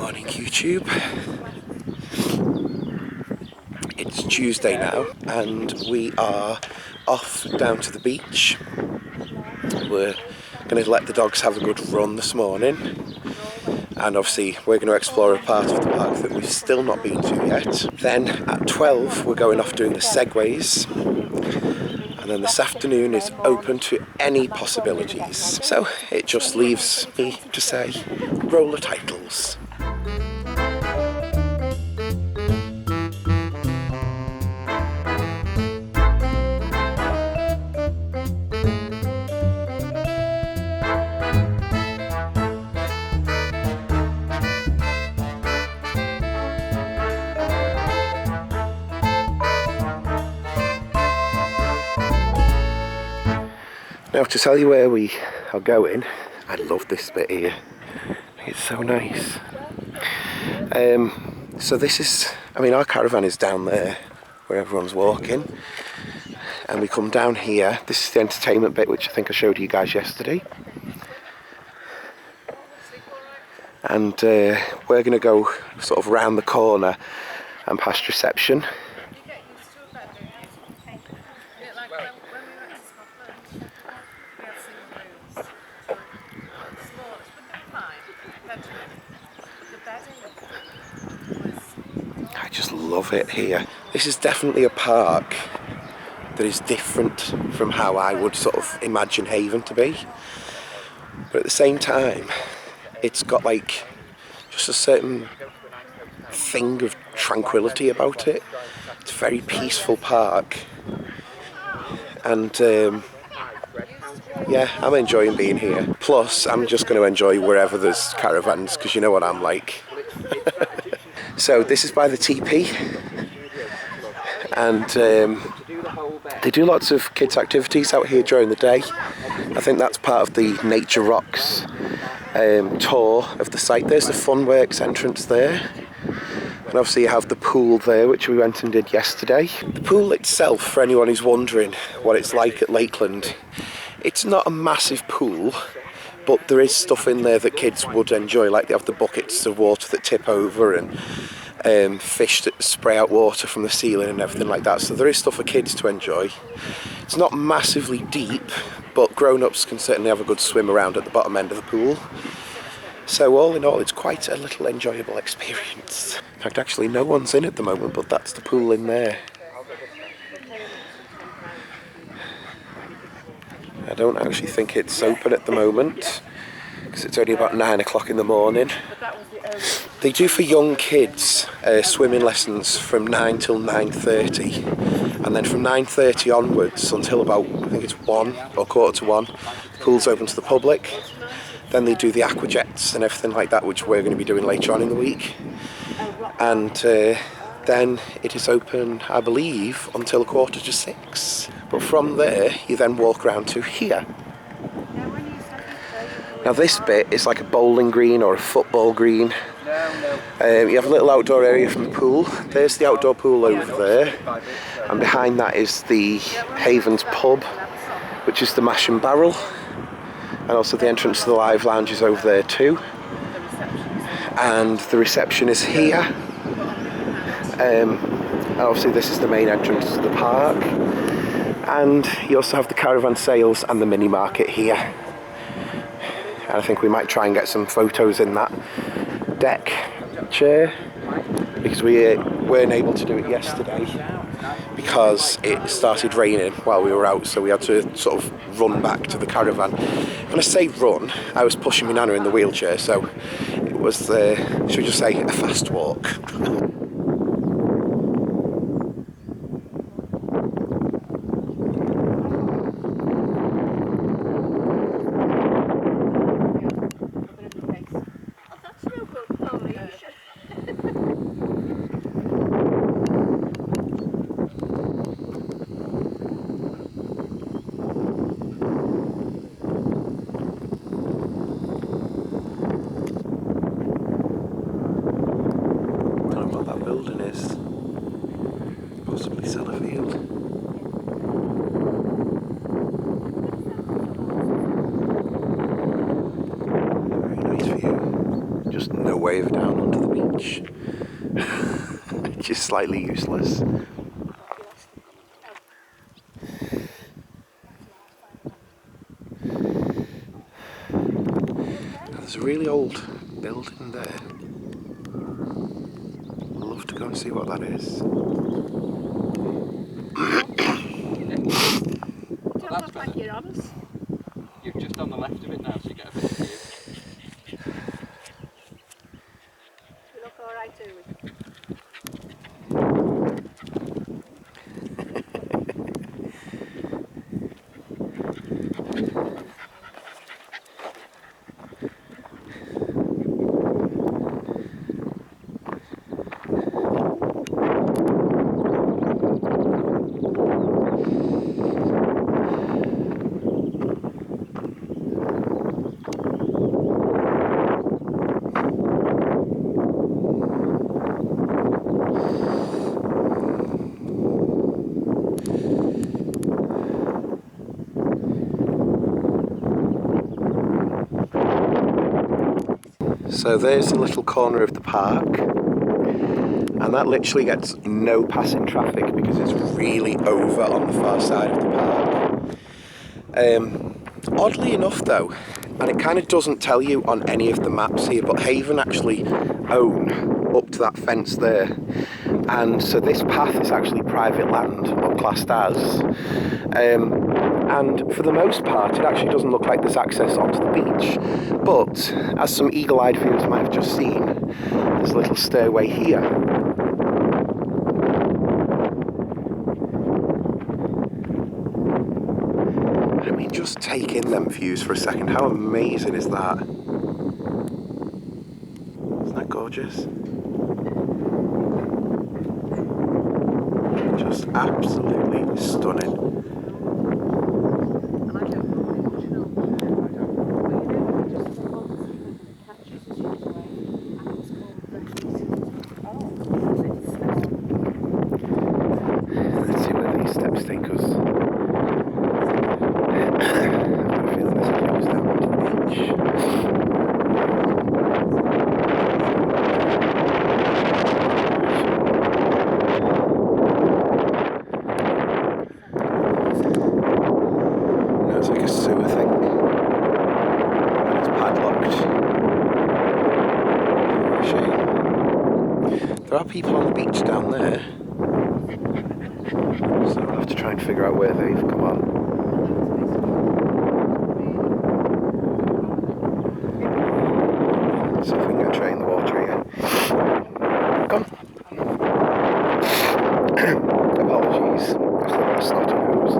Morning YouTube. It's Tuesday now and we are off down to the beach. We're going to let the dogs have a good run this morning, and obviously we're going to explore a part of the park that we've still not been to yet. Then at 12 we're going off doing the Segways, and then this afternoon is open to any possibilities. So it just leaves me to say, roll the titles. Now to tell you where we are going, I love this bit here, it's so nice. So this is, our caravan is down there where everyone's walking, and we come down here. This is the entertainment bit, which I think I showed you guys yesterday. And we're going to go sort of round the corner and past reception. I just love it here. This is definitely a park that is different from how I would sort of imagine Haven to be. But at the same time, it's got like just a certain thing of tranquility about it. It's a very peaceful park. And yeah, I'm enjoying being here. Plus, I'm just going to enjoy wherever there's caravans, because you know what I'm like. So this is by the TP, and they do lots of kids activities out here during the day. I think that's part of the Nature Rocks tour of the site. There's the Funworks entrance there, and obviously you have the pool there, which we went and did yesterday. The pool itself, for anyone who's wondering what it's like at Lakeland, it's not a massive pool, but there is stuff in there that kids would enjoy, like they have the buckets of water that tip over and fish that spray out water from the ceiling and everything like that. So there is stuff for kids to enjoy. It's not massively deep, but grown-ups can certainly have a good swim around at the bottom end of the pool. So all in all, it's quite a little enjoyable experience. In fact, actually no one's in at the moment, but that's the pool in there. I don't actually think it's open at the moment, because it's only about 9 o'clock in the morning. They do for young kids swimming lessons from 9 till 9:30, and then from 9:30 onwards until about, I think it's 1 or quarter to 1, the pool's open to the public. Then they do the aquajets and everything like that, which we're going to be doing later on in the week. And then it is open, I believe, until 5:45. But from there, you then walk around to here. Now this bit is like a bowling green or a football green. You have a little outdoor area from the pool. There's the outdoor pool over there. And behind that is the Havens pub, which is the Mash and Barrel. And also the entrance to the live lounge is over there too. And the reception is here. And obviously this is the main entrance to the park. And you also have the caravan sales and the mini market here. And I think we might try and get some photos in that deck chair, because we weren't able to do it yesterday because it started raining while we were out, so we had to sort of run back to the caravan. When I say run, I was pushing my nana in the wheelchair, so it was, should we just say, a fast walk. way over down onto the beach. Which is slightly useless. There's a really old building there. I'd love to go and see what that is. Don't look like you're honest. You're just on the left of it now, so you get a bit of view. You look alright, do we? So there's the little corner of the park, and that literally gets no passing traffic because it's really over on the far side of the park. Oddly enough though, and it kind of doesn't tell you on any of the maps here, but Haven actually own up to that fence there, and so this path is actually private land, or classed as. And for the most part it actually doesn't look like there's access onto the beach, but as some eagle-eyed viewers might have just seen, there's a little stairway here. I mean, just take in them views for a second. How amazing is that? Isn't that gorgeous? Just absolutely stunning. It's like a sewer thing, and it's padlocked. Shame. There are people on the beach down there, so we'll have to try and figure out where they've come on. See if we can get a train in the water here. Come. Apologies, I've still got a snotty nose.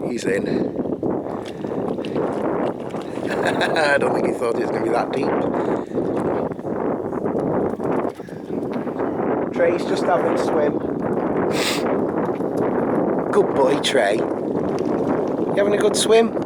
He's in. I don't think he thought it was going to be that deep. Trey's just having a swim. Good boy, Trey. You having a good swim?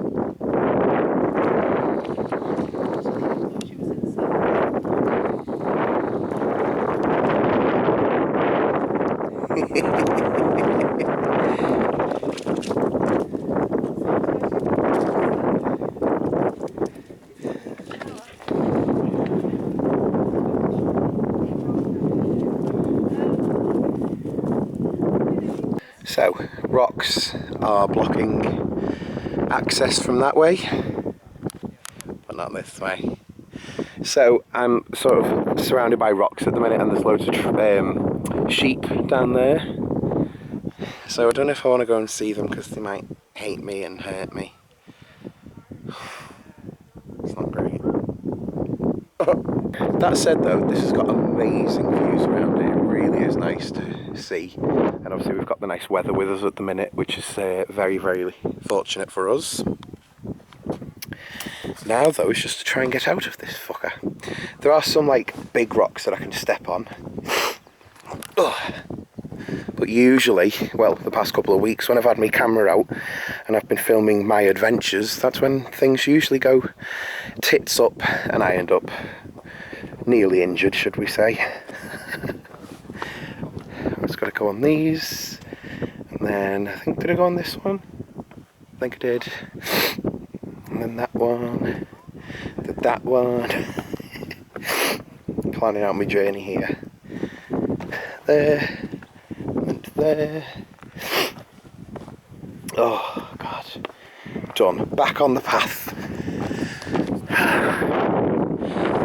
So, rocks are blocking access from that way, but not this way. So I'm sort of surrounded by rocks at the minute, and there's loads of sheep down there. So I don't know if I want to go and see them because they might hate me and hurt me. It's not great. That said though, this has got amazing views around it. It really is nice to see. And obviously we've got the nice weather with us at the minute, which is very, very fortunate for us. Now though, it's just to try and get out of this fucker. There are some like big rocks that I can step on. Ugh. But usually, well, the past couple of weeks when I've had my camera out and I've been filming my adventures, that's when things usually go tits up and I end up nearly injured, should we say. I've just got to go on these and And then I think, did I go on this one? I think I did. And then that one. Did that one. Planning out my journey here. There. And there. Oh, God. Done. Back on the path.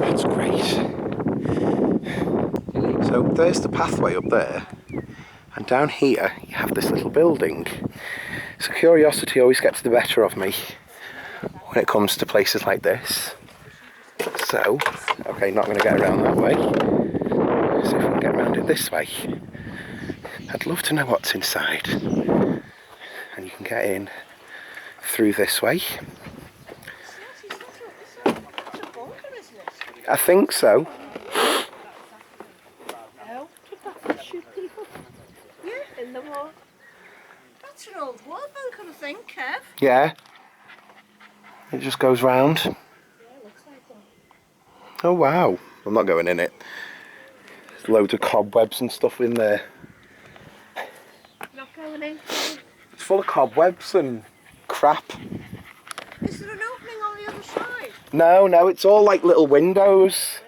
That's great. So there's the pathway up there. And down here, you have this little building. So curiosity always gets the better of me when it comes to places like this. So, okay, not going to get around that way. So if we can get around it this way. I'd love to know what's inside. And you can get in through this way. I think so. Yeah, in the wall. That's an old wall bank, I think, Kev. Yeah. It just goes round. Yeah, it looks like one. Oh wow. I'm not going in it. There's loads of cobwebs and stuff in there. Not going in. It's full of cobwebs and crap. Is there an opening on the other side? No, it's all like little windows.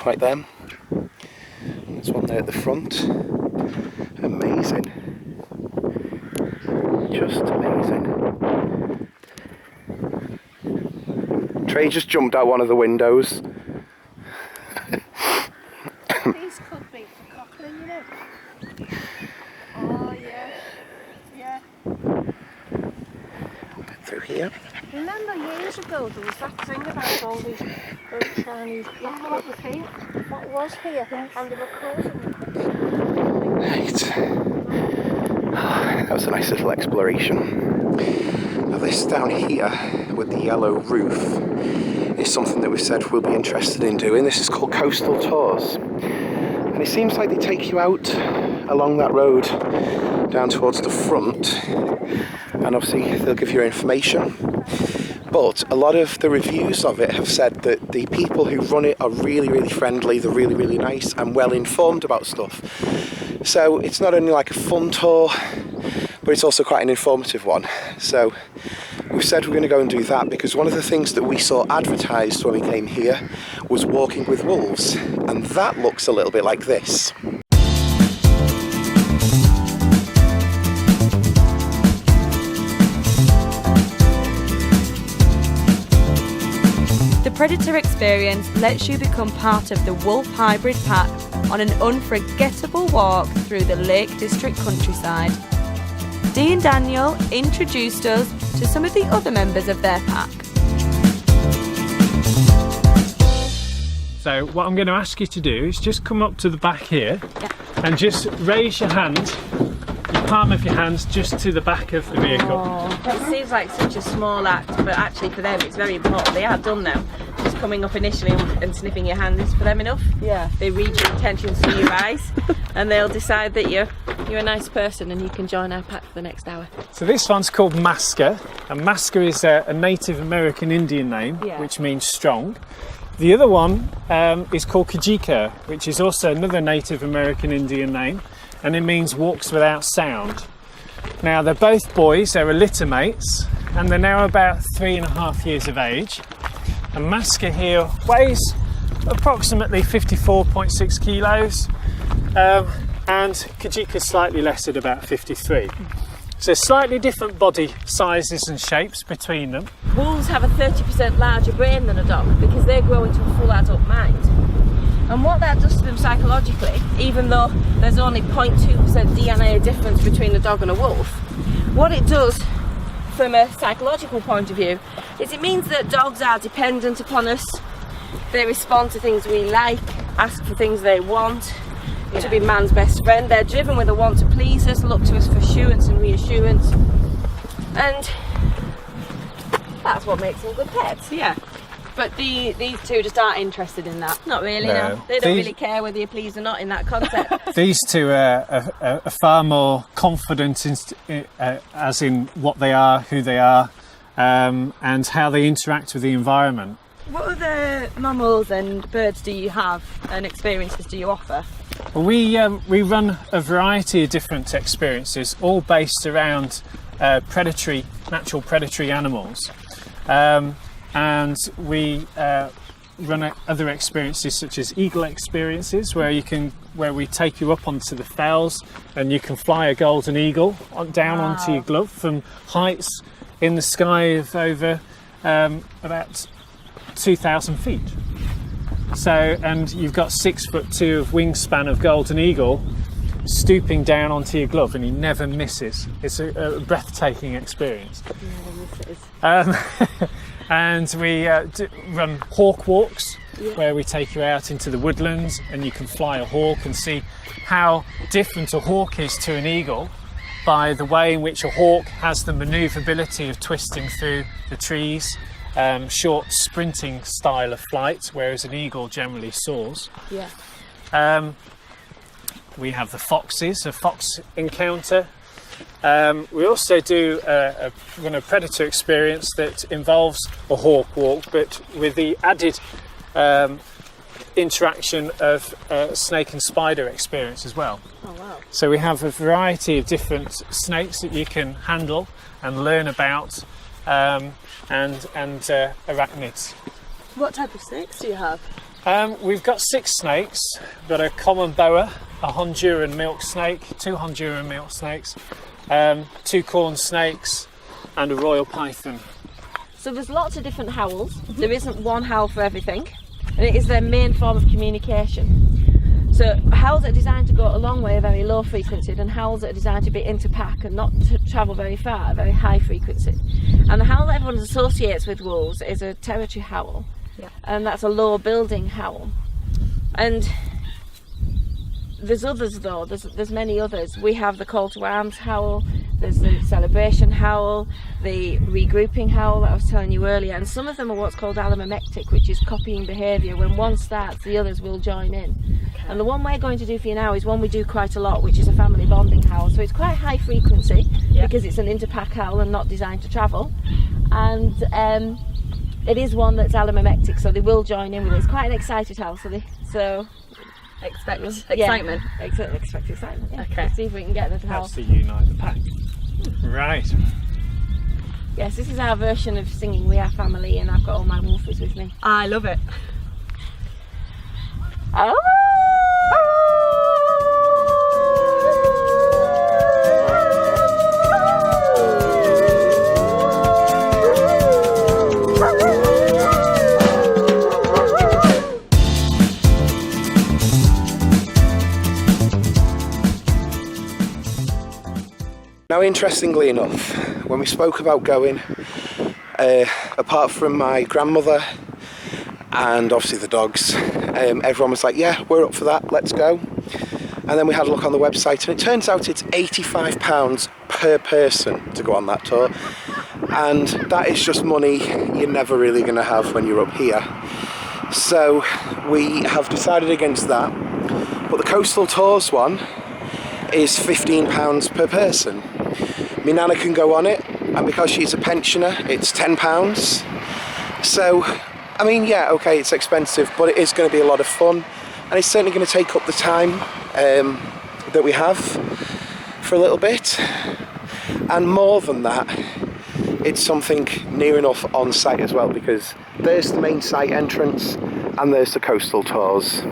Like them. There's one there at the front. Amazing. Just amazing. Trey just jumped out one of the windows. These could be for cockling, you know. Oh, yeah. Yeah. Through here. Remember years ago there was that thing about all these Chinese. Look what was here. What was here? Yes. And they were causing them. Right. That was a nice little exploration. Now this down here with the yellow roof is something that we said we'll be interested in doing. This is called Coastal Tours. And it seems like they take you out along that road down towards the front. And obviously they'll give you information. But a lot of the reviews of it have said that the people who run it are really, really friendly, they're really, really nice and well informed about stuff. So it's not only like a fun tour, but it's also quite an informative one. So we've said we're going to go and do that because one of the things that we saw advertised when we came here was walking with wolves. And that looks a little bit like this. The Predator experience lets you become part of the wolf hybrid pack on an unforgettable walk through the Lake District countryside. Dee and Daniel introduced us to some of the other members of their pack. So what I'm going to ask you to do is just come up to the back here and just raise your hand, the palm of your hands just to the back of the vehicle. Oh, it seems like such a small act, but actually for them it's very important. They are done now. Just coming up initially and sniffing your hand is for them enough. Yeah. They read your intentions through your eyes and they'll decide that you're a nice person and you can join our pack for the next hour. So this one's called Masker, and Masker is a Native American Indian name, which means strong. The other one is called Kajika, which is also another Native American Indian name, and it means walks without sound. Now they're both boys, they're litter mates, and they're now about 3.5 years of age. And Masker here weighs approximately 54.6 kilos, and Kajika's slightly less at about 53. So slightly different body sizes and shapes between them. Wolves have a 30% larger brain than a dog because they grow into a full adult mind. And what that does to them psychologically, even though there's only 0.2% DNA difference between a dog and a wolf, what it does from a psychological point of view is it means that dogs are dependent upon us. They respond to things we like, ask for things they want, to be man's best friend. They're driven with a want to please us, look to us for assurance and reassurance, and that's what makes them good pets. Yeah. But these two just aren't interested in that. Not really, no. They don't really care whether you're pleased or not in that concept. These two are far more confident as in what they are, who they are, and how they interact with the environment. What other mammals and birds do you have and experiences do you offer? We run a variety of different experiences, all based around natural predatory animals, and we run other experiences such as eagle experiences, where we take you up onto the fells and you can fly a golden eagle down onto your glove from heights in the sky of over about 2,000 feet. So, and you've got 6'2" of wingspan of golden eagle stooping down onto your glove, and he never misses. It's a breathtaking experience. And we run hawk walks, where we take you out into the woodlands and you can fly a hawk and see how different a hawk is to an eagle by the way in which a hawk has the manoeuvrability of twisting through the trees, short sprinting style of flight, whereas an eagle generally soars. We have the foxes, a fox encounter. We also do run a predator experience that involves a hawk walk, but with the added interaction of snake and spider experience as well. Oh wow. So we have a variety of different snakes that you can handle and learn about, and arachnids. What type of snakes do you have? We've got 6 snakes. We've got a common boa, a Honduran milk snake, 2 Honduran milk snakes, 2 corn snakes, and a royal python. So there's lots of different howls. There isn't one howl for everything, and it is their main form of communication. So howls that are designed to go a long way are very low frequency, and howls that are designed to be inter-pack and not to travel very far are very high frequency. And the howl that everyone associates with wolves is a territory howl, and that's a low building howl. And there's others though, there's many others. We have the call to arms howl, there's the celebration howl, the regrouping howl that I was telling you earlier, and some of them are what's called allomimectic, which is copying behaviour. When one starts, the others will join in. Okay. And the one we're going to do for you now is one we do quite a lot, which is a family bonding howl. So it's quite high frequency because it's an interpack howl and not designed to travel. And it is one that's allomimectic, so they will join in with it. It's quite an excited howl, so expect excitement. Expect excitement. Yeah. Okay. Let's see if we can get them to howl. That's to unite the pack. Right. Yes, this is our version of singing We Are Family, and I've got all my wolfies with me. I love it. Oh! Now, interestingly enough, when we spoke about going, apart from my grandmother and obviously the dogs, everyone was like, yeah, we're up for that, let's go. And then we had a look on the website, and it turns out it's £85 per person to go on that tour. And that is just money you're never really going to have when you're up here. So we have decided against that. But the Coastal Tours one is £15 per person. My nana can go on it, and because she's a pensioner, it's £10. So, I mean, yeah, okay, it's expensive, but it is going to be a lot of fun, and it's certainly going to take up the time that we have for a little bit. And more than that, it's something near enough on site as well, because there's the main site entrance and there's the Coastal Tours.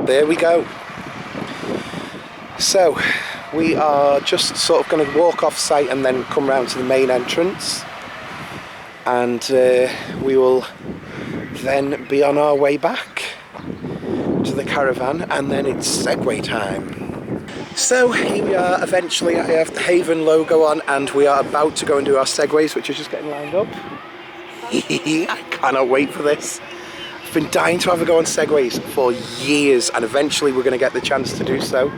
There we go. So we are just sort of going to walk off site and then come round to the main entrance, and we will then be on our way back to the caravan, and then it's Segway time. So here we are. Eventually I have the Haven logo on, and we are about to go and do our Segways, which is just getting lined up. I cannot wait for this. I've been dying to have a go on Segways for years, and eventually we're going to get the chance to do so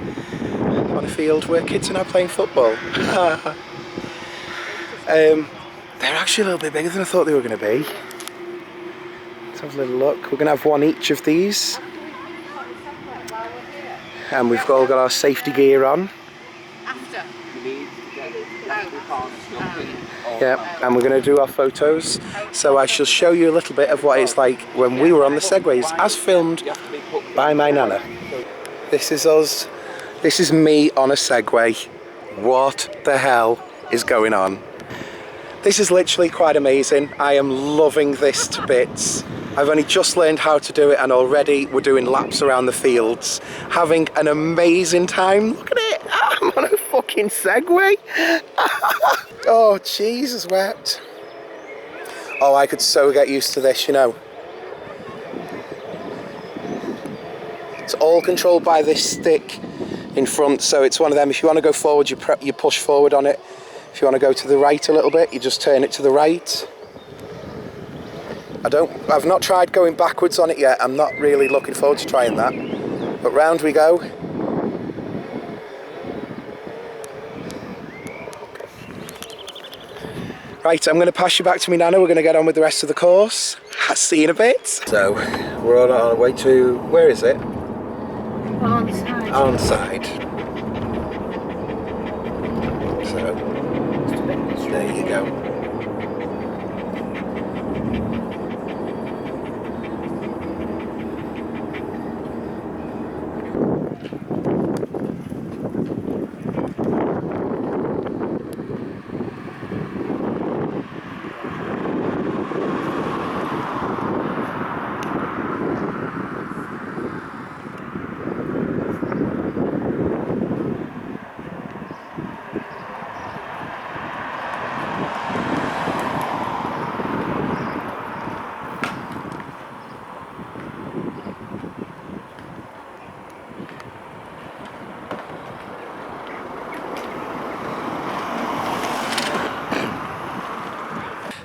on a field where kids are now playing football. They're actually a little bit bigger than I thought they were going to be. Let's have a little look. We're going to have one each of these. And we've all got our safety gear on. Yeah, and we're going to do our photos. So I shall show you a little bit of what it's like when we were on the Segways, as filmed by my nana. This is us. This is me on a Segway. What the hell is going on? This is literally quite amazing. I am loving this to bits. I've only just learned how to do it and already we're doing laps around the fields, having an amazing time. Look at it, I'm on a fucking Segway. Oh, Jesus wept. Oh, I could so get used to this, you know. It's all controlled by this stick in front, so it's one of them. If you want to go forward, you push forward on it. If you want to go to the right a little bit, you just turn it to the right. I've not tried going backwards on it yet. I'm not really looking forward to trying that. But round we go. Right, I'm going to pass you back to me Nana. We're going to get on with the rest of the course. I'll see you in a bit. So, we're on our way to, where is it? Arnside. Arnside. So, there you go.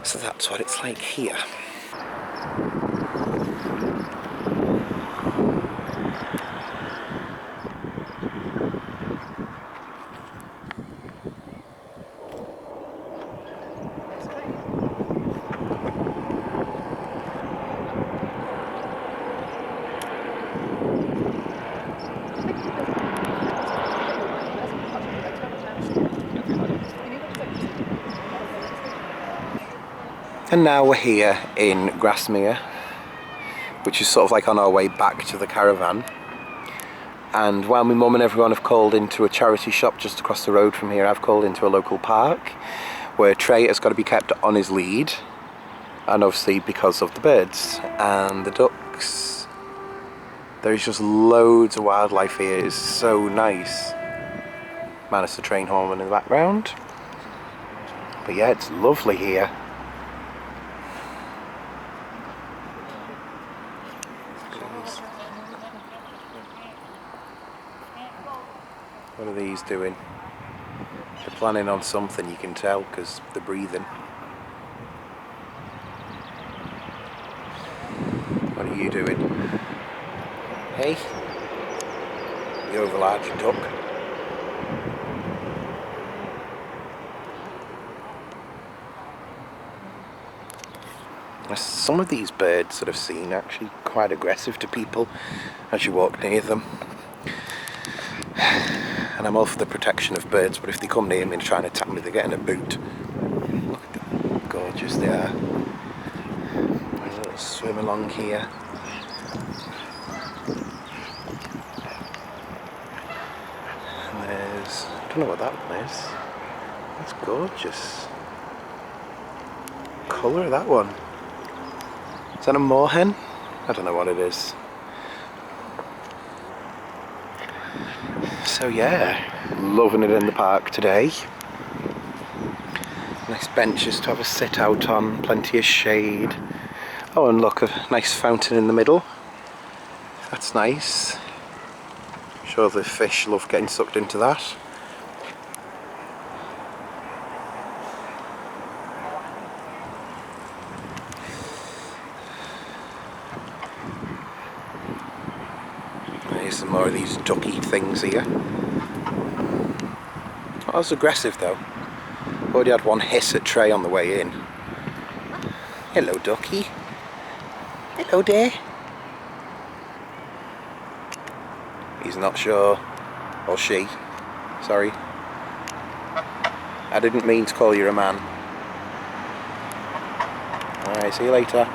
So that's what it's like here. And now we're here in Grasmere, which is sort of like on our way back to the caravan. And while my mum and everyone have called into a charity shop just across the road from here, I've called into a local park where Trey has got to be kept on his lead, and obviously because of the birds and the ducks. There's just loads of wildlife here. It's so nice. Minus the train horn in the background. But yeah, it's lovely here. What are these doing? They're planning on something, you can tell, because they're breathing. What are you doing? Hey? The overlarge duck. Some of these birds that I've seen are actually quite aggressive to people as you walk near them. And I'm all for the protection of birds, but if they come near me and try and attack me, they're getting a boot. Look at how gorgeous they are. A little swim along here. And there's, I don't know what that one is. That's gorgeous. Colour of that one. Is that a moorhen? I don't know what it is. So yeah, loving it in the park today. Nice benches to have a sit out on, plenty of shade. Oh, and look, a nice fountain in the middle. That's nice. I'm sure the fish love getting sucked into that. There's some more of these ducky things here. Not as aggressive though. Already had one hiss at Trey on the way in. Hello ducky. Hello dear. He's not sure. Or she. Sorry. I didn't mean to call you a man. Alright, see you later.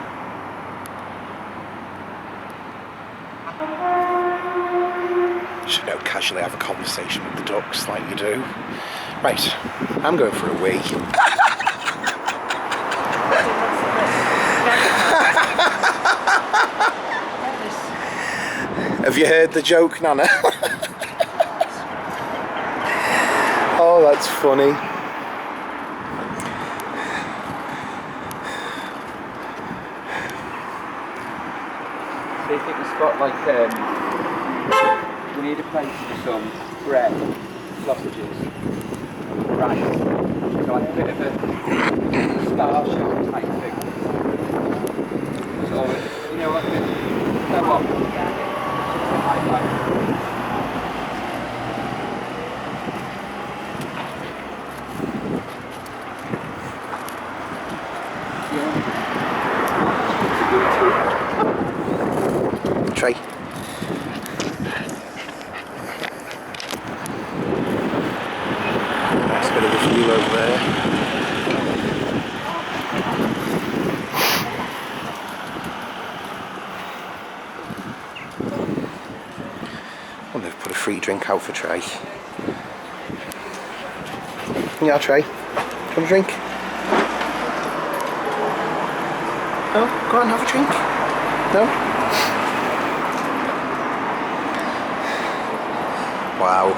casually have a conversation with the ducks like you do. Right, I'm going for a wee. Have you heard the joke, Nana? Oh, that's funny. So you think the spot like we need a place for some bread, sausages, rice, so like a bit of a star shop type thing. So you know like a something like that. Trey. Nice bit of a view over there. And they've put a free drink out for Trey. Yeah, Trey. Do you want a drink? No? Go on, have a drink. No? Wow.